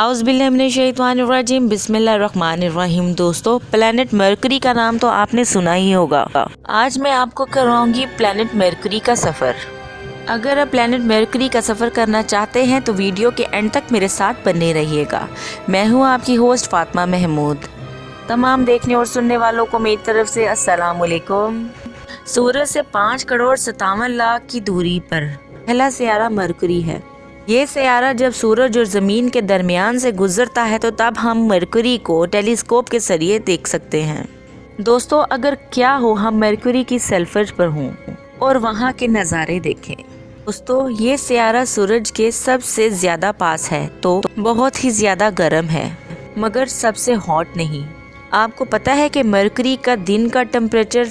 औज़ुबिल्लाहिमिनश्शैतानिर्रजीम बिस्मिल्लाहिर्रहमानिर्रहीम। दोस्तों, planet mercury का नाम तो आपने सुना ही होगा। आज मैं आपको करवाऊंगी प्लैनेट मरकरी का सफ़र। अगर आप प्लैनेट मरकरी का सफ़र करना चाहते हैं तो वीडियो के एंड तक मेरे साथ बने रहिएगा। मैं हूं आपकी होस्ट फातिमा महमूद। तमाम देखने और सुनने वालों को मेरी तरफ से अस्सलाम वालेकुम। सूरज से 5,57,00,000 की दूरी पर पहला सियारा मरकरी है। ये सियारा जब सूरज और ज़मीन के दरमियान से गुजरता है तो तब हम मरकरी को टेलीस्कोप के जरिए देख सकते हैं। दोस्तों, अगर क्या हो हम मरकरी की सरफेस पर हों और वहाँ के नज़ारे देखें। दोस्तों, ये सियारा सूरज के सबसे ज़्यादा पास है तो बहुत ही ज़्यादा गर्म है, मगर सबसे हॉट नहीं। आपको पता है कि मरकरी का दिन का टेम्परेचर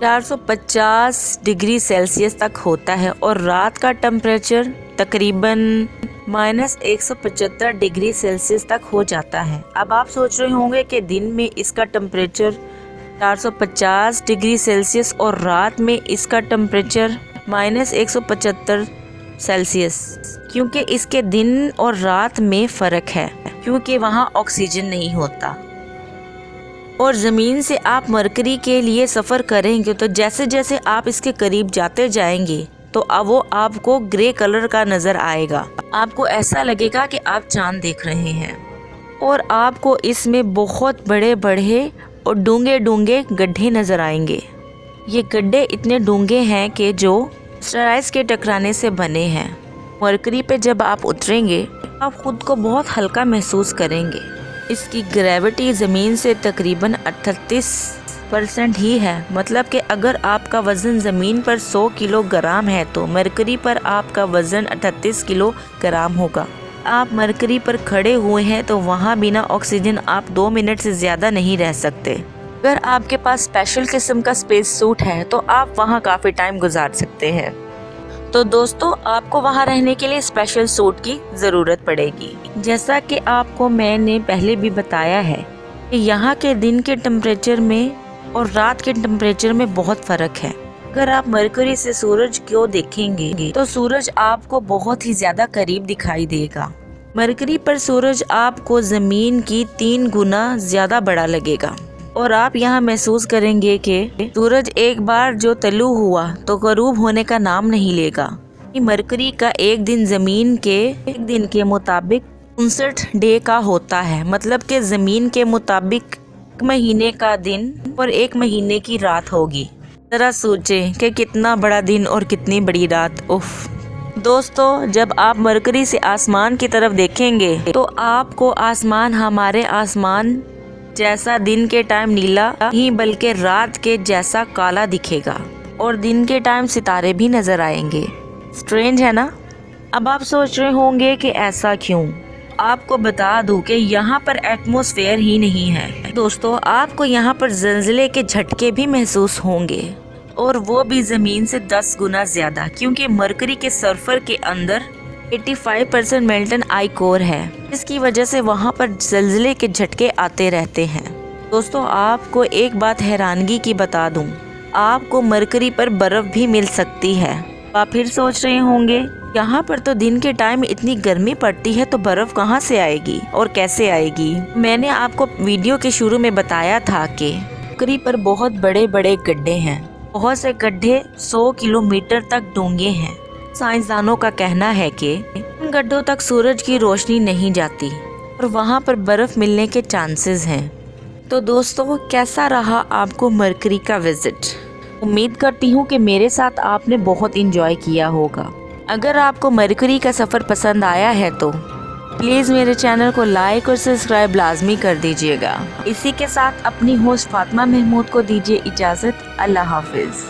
450 डिग्री सेल्सियस तक होता है और रात का टेम्परेचर तकरीबन -175 डिग्री सेल्सियस तक हो जाता है। अब आप सोच रहे होंगे कि दिन में इसका टेम्परेचर 450 डिग्री सेल्सियस और रात में इसका टेम्परेचर -175 सेल्सियस, क्योंकि इसके दिन और रात में फ़र्क है, क्योंकि वहाँ ऑक्सीजन नहीं होता। और ज़मीन से आप मरकरी के लिए सफ़र करेंगे तो जैसे जैसे आप इसके करीब जाते जाएंगे तो अब वो आपको ग्रे कलर का नज़र आएगा। आपको ऐसा लगेगा कि आप चांद देख रहे हैं और आपको इसमें बहुत बड़े बड़े और डूंगे डूंगे गड्ढे नज़र आएंगे। ये गड्ढे इतने डूंगे हैं कि जो एस्टेरॉइड्स के टकराने से बने हैं। मरकरी पे जब आप उतरेंगे आप खुद को बहुत हल्का महसूस करेंगे। इसकी ग्रेविटी ज़मीन से तकरीबन 38% ही है। मतलब कि अगर आपका वज़न ज़मीन पर 100 किलोग्राम है तो मरकरी पर आपका वज़न 38 किलोग्राम होगा। आप मरकरी पर खड़े हुए हैं तो वहाँ बिना ऑक्सीजन आप 2 मिनट से ज़्यादा नहीं रह सकते। अगर आपके पास स्पेशल किस्म का स्पेस सूट है तो आप वहाँ काफ़ी टाइम गुजार सकते हैं। तो दोस्तों, आपको वहाँ रहने के लिए स्पेशल सूट की ज़रूरत पड़ेगी। जैसा कि आपको मैंने पहले भी बताया है कि यहाँ के दिन के टेम्परेचर में और रात के टेम्परेचर में बहुत फ़र्क है। अगर आप मरकरी से सूरज को देखेंगे तो सूरज आपको बहुत ही ज़्यादा करीब दिखाई देगा। मरकरी पर सूरज आपको ज़मीन की 3 गुना ज़्यादा बड़ा लगेगा और आप यहाँ महसूस करेंगे कि सूरज एक बार जो तलू हुआ तो गरूब होने का नाम नहीं लेगा। मरकरी का एक दिन ज़मीन के एक दिन के मुताबिक 59 डे का होता है। मतलब कि ज़मीन के मुताबिक महीने का दिन और 1 महीने की रात होगी। जरा सोचें कि कितना बड़ा दिन और कितनी बड़ी रात। उफ दोस्तों, जब आप मरकरी से आसमान की तरफ देखेंगे तो आपको आसमान हमारे आसमान जैसा दिन के टाइम नीला ही बल्कि रात के जैसा काला दिखेगा और दिन के टाइम सितारे भी नजर आएंगे। स्ट्रेंज है ना? अब आप सोच रहे होंगे कि ऐसा क्यों। आपको बता दूं कि यहाँ पर एटमॉस्फेयर ही नहीं है। दोस्तों, आपको यहाँ पर ज़लज़ले के झटके भी महसूस होंगे और वो भी ज़मीन से 10 गुना ज़्यादा, क्योंकि मरकरी के सरफर के अंदर 85% मेल्टन आई कोर है। इसकी वजह से वहाँ पर ज़लज़ले के झटके आते रहते हैं। दोस्तों, आपको एक बात हैरानगी की बता दूं, आपको मरकरी पर बर्फ़ भी मिल सकती है। आप फिर सोच रहे होंगे यहाँ पर तो दिन के टाइम इतनी गर्मी पड़ती है तो बर्फ़ कहाँ से आएगी और कैसे आएगी। मैंने आपको वीडियो के शुरू में बताया था कि मरकरी पर बहुत बड़े बड़े गड्ढे हैं। बहुत से गड्ढे 100 किलोमीटर तक डूंगे हैं। साइंसदानों का कहना है कि इन गड्ढों तक सूरज की रोशनी नहीं जाती और वहाँ पर बर्फ़ मिलने के चांसेस हैं। तो दोस्तों, कैसा रहा आपको मरकरी का विज़िट? उम्मीद करती हूँ कि मेरे साथ आपने बहुत इंजॉय किया होगा। अगर आपको मरकरी का सफ़र पसंद आया है तो प्लीज़ मेरे चैनल को लाइक और सब्सक्राइब लाजमी कर दीजिएगा। इसी के साथ अपनी होस्ट फातिमा महमूद को दीजिए इजाज़त। अल्लाह हाफिज़।